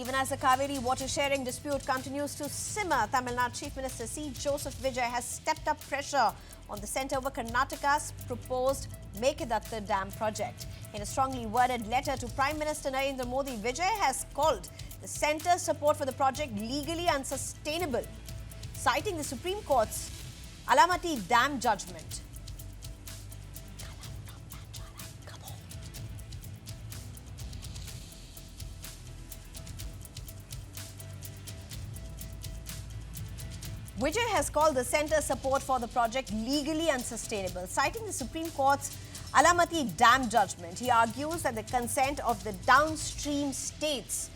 Even as the Cauvery water sharing dispute continues to simmer, Tamil Nadu Chief Minister C. Joseph Vijay has stepped up pressure on the centre over Karnataka's proposed Mekedatu Dam project. In a strongly worded letter to Prime Minister Narendra Modi, Vijay has called the centre's support for the project legally unsustainable, citing the Supreme Court's Alamati Dam judgment. Vijay has called the centre's support for the project legally unsustainable, citing the Supreme Court's Alamati Dam judgment. He argues that the consent of the downstream states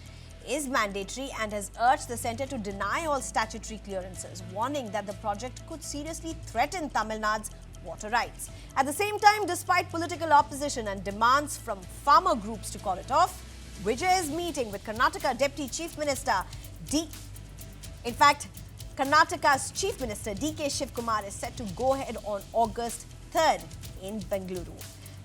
is mandatory and has urged the centre to deny all statutory clearances, warning that the project could seriously threaten Tamil Nadu's water rights. At the same time, despite political opposition and demands from farmer groups to call it off, Vijay is meeting with Karnataka Deputy Chief Minister Karnataka's Chief Minister D.K. Shivakumar is set to go ahead on August 3rd in Bengaluru.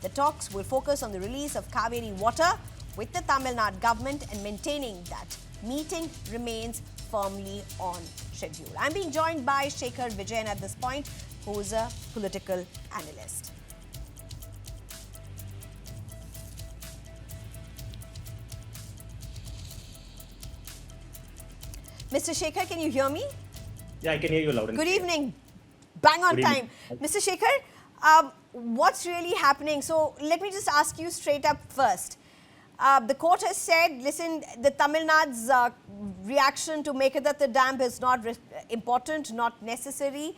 The talks will focus on the release of Cauvery water with the Tamil Nadu government and maintaining that meeting remains firmly on schedule. I'm being joined by Shekhar Vijayan at this point, who is a political analyst. Mr. Shekhar, can you hear me? Yeah, I can hear you loud and Good clear. evening. Bang on Good time. evening. Mr. Shekhar, what's really happening? So let me just ask you straight up first. The court has said, listen, the Tamil Nadu's reaction to Mekedatu Dam is not important, not necessary.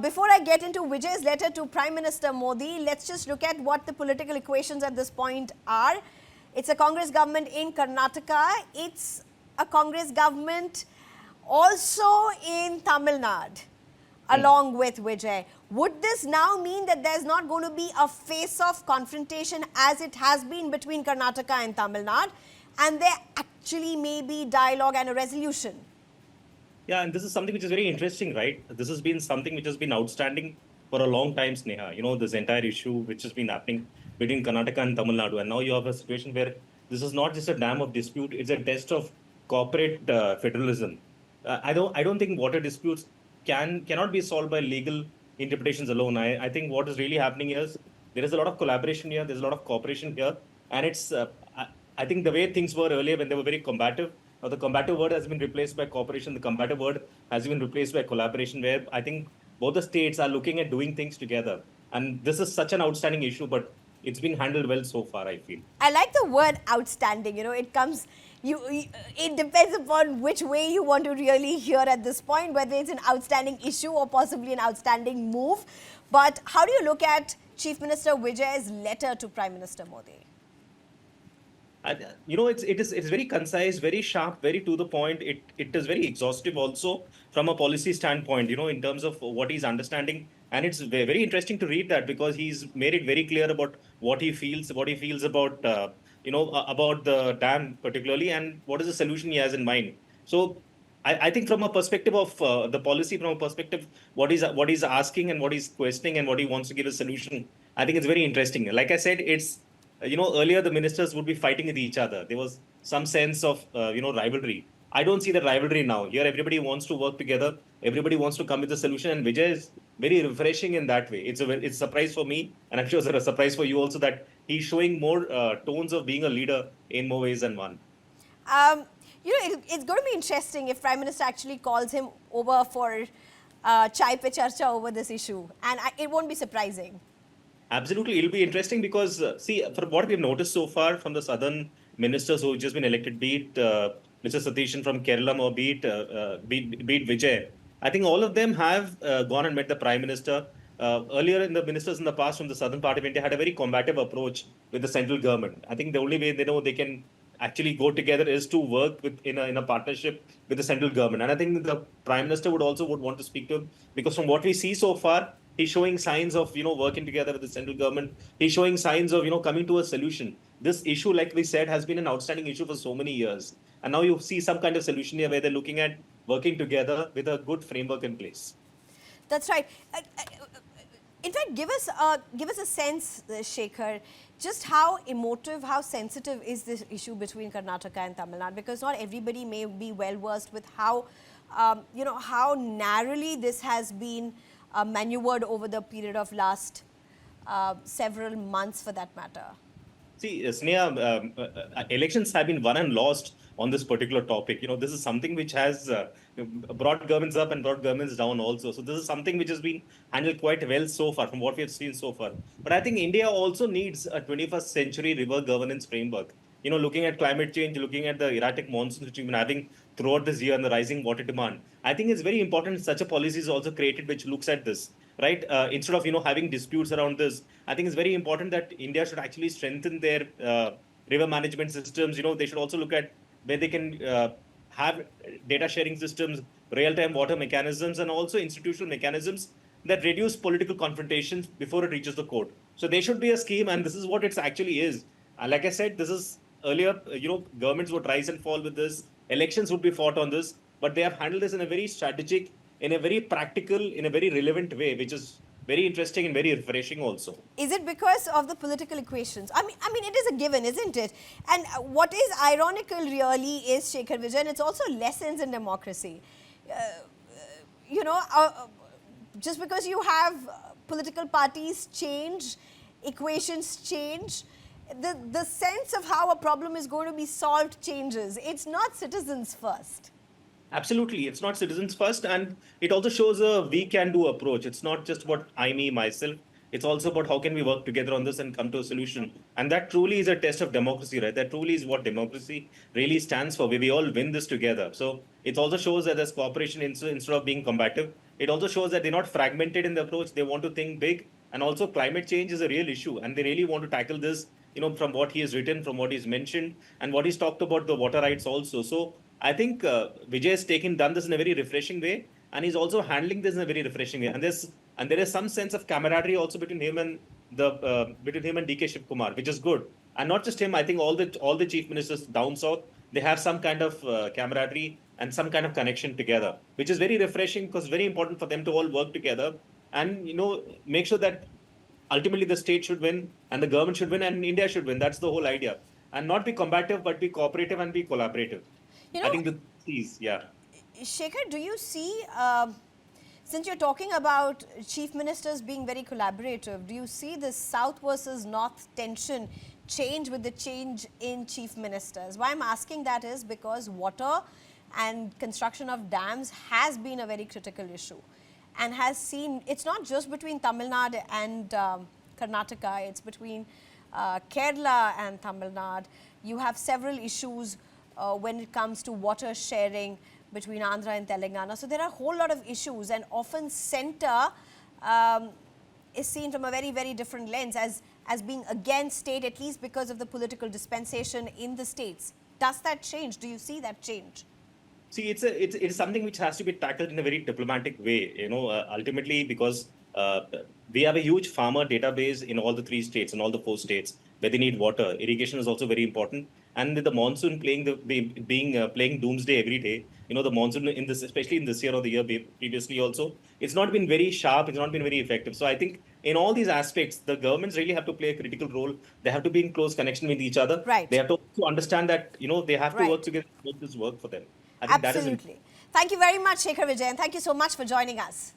Before I get into Vijay's letter to Prime Minister Modi, let's just look at what the political equations at this point are. It's a Congress government in Karnataka. It's a Congress government also in Tamil Nadu, along with Vijay. Would this now mean that there's not going to be a face-off confrontation as it has been between Karnataka and Tamil Nadu, and there actually may be dialogue and a resolution? Yeah, and this is something which is very interesting, right? This has been something which has been outstanding for a long time, Sneha. You know, this entire issue which has been happening between Karnataka and Tamil Nadu. And now you have a situation where this is not just a dam of dispute, it's a test of corporate federalism. I don't think water disputes cannot be solved by legal interpretations alone. I think what is really happening is there is a lot of collaboration here, there's a lot of cooperation here, and it's I think the way things were earlier when they were very combative, now the combative word has been replaced by cooperation, the combative word has been replaced by collaboration, where I think both the states are looking at doing things together. And this is such an outstanding issue, but it's been handled well so far, I feel. I like the word outstanding. You know, it comes, it depends upon which way you want to really hear at this point, whether it's an outstanding issue or possibly an outstanding move. But how do you look at Chief Minister Vijay's letter to Prime Minister Modi? You know, it is very concise, very sharp, very to the point. It is very exhaustive also from a policy standpoint, you know, in terms of what he's understanding. And it's very interesting to read that because he's made it very clear about what he feels about, about the dam particularly, and what is the solution he has in mind. So I think from a perspective of the policy, from a perspective, what he's asking and what he's questioning and what he wants to give a solution, I think it's very interesting. Like I said, it's, earlier the ministers would be fighting with each other. There was some sense of, rivalry. I don't see the rivalry now. Here, everybody wants to work together. Everybody wants to come with a solution. And Vijay is very refreshing in that way. It's a surprise for me. And I'm sure it's a surprise for you also that he's showing more tones of being a leader in more ways than one. It's going to be interesting if Prime Minister actually calls him over for chai pe charcha over this issue. And it won't be surprising. Absolutely. It'll be interesting because, from what we've noticed so far from the southern ministers who've just been elected, be it Mr. Satishan from Kerala or be it Vijay, I think all of them have gone and met the Prime Minister. Earlier, the ministers in the past from the southern part of India had a very combative approach with the central government. I think the only way they know they can actually go together is to work in a partnership with the central government. And I think the Prime Minister would want to speak to him because from what we see so far, he's showing signs of, working together with the central government. He's showing signs of, coming to a solution. This issue, like we said, has been an outstanding issue for so many years. And now you see some kind of solution here where they're looking at working together with a good framework in place. That's right. In fact, give us a sense, Shekhar, just how emotive, how sensitive is this issue between Karnataka and Tamil Nadu? Because not everybody may be well versed with how, how narrowly this has been maneuvered over the period of last several months, for that matter. See, Sneha, elections have been won and lost on this particular topic. This is something which has brought governments up and brought governments down also. So this is something which has been handled quite well so far from what we have seen so far. But I think India also needs a 21st century river governance framework. Looking at climate change, looking at the erratic monsoons which we've been having throughout this year and the rising water demand, I think it's very important such a policy is also created which looks at this, right? Instead of having disputes around this, I think it's very important that India should actually strengthen their river management systems. They should also look at where they can have data sharing systems, real-time water mechanisms, and also institutional mechanisms that reduce political confrontations before it reaches the court. So there should be a scheme, and this is what it actually is. Like I said, this is earlier, governments would rise and fall with this. Elections would be fought on this, but they have handled this in a very strategic, in a very practical, in a very relevant way, which is very interesting and very refreshing also. Is it because of the political equations? I mean, it is a given, isn't it? And what is ironical really is, Shekhar Vijay, and it's also lessons in democracy. Just because you have political parties change, equations change, the sense of how a problem is going to be solved changes. It's not citizens first. Absolutely. It's not citizens first. And it also shows a we can do approach. It's not just about I, me, myself. It's also about how can we work together on this and come to a solution. And that truly is a test of democracy, right? That truly is what democracy really stands for, where we all win this together. So it also shows that there's cooperation instead of being combative. It also shows that they're not fragmented in the approach. They want to think big. And also climate change is a real issue. And they really want to tackle this, from what he has written, from what he's mentioned, and what he's talked about the water rights also. So I think Vijay has done this in a very refreshing way, and he's also handling this in a very refreshing way. And there is some sense of camaraderie also between him and DK Shivakumar, which is good. And not just him, I think all the chief ministers down south, they have some kind of camaraderie and some kind of connection together, which is very refreshing because it's very important for them to all work together and make sure that ultimately the state should win and the government should win and India should win. That's the whole idea. And not be combative, but be cooperative and be collaborative. I think yeah. Shekhar, do you see, since you're talking about chief ministers being very collaborative, do you see this South versus North tension change with the change in chief ministers? Why I'm asking that is because water and construction of dams has been a very critical issue and has seen, it's not just between Tamil Nadu and Karnataka, it's between Kerala and Tamil Nadu. You have several issues when it comes to water sharing between Andhra and Telangana. So there are a whole lot of issues, and often center is seen from a very, very different lens as being against state, at least because of the political dispensation in the states. Does that change? Do you see that change? See, it's something which has to be tackled in a very diplomatic way, ultimately because we have a huge farmer database in all the 3 states and all the 4 states where they need water. Irrigation is also very important. And with the monsoon playing doomsday every day, the monsoon especially in this year or the year previously also, it's not been very sharp, it's not been very effective. So I think in all these aspects, the governments really have to play a critical role. They have to be in close connection with each other. Right. They have to understand that, they have to work together to make this work for them. I think Absolutely. Thank you very much, Shekhar Vijay, and thank you so much for joining us.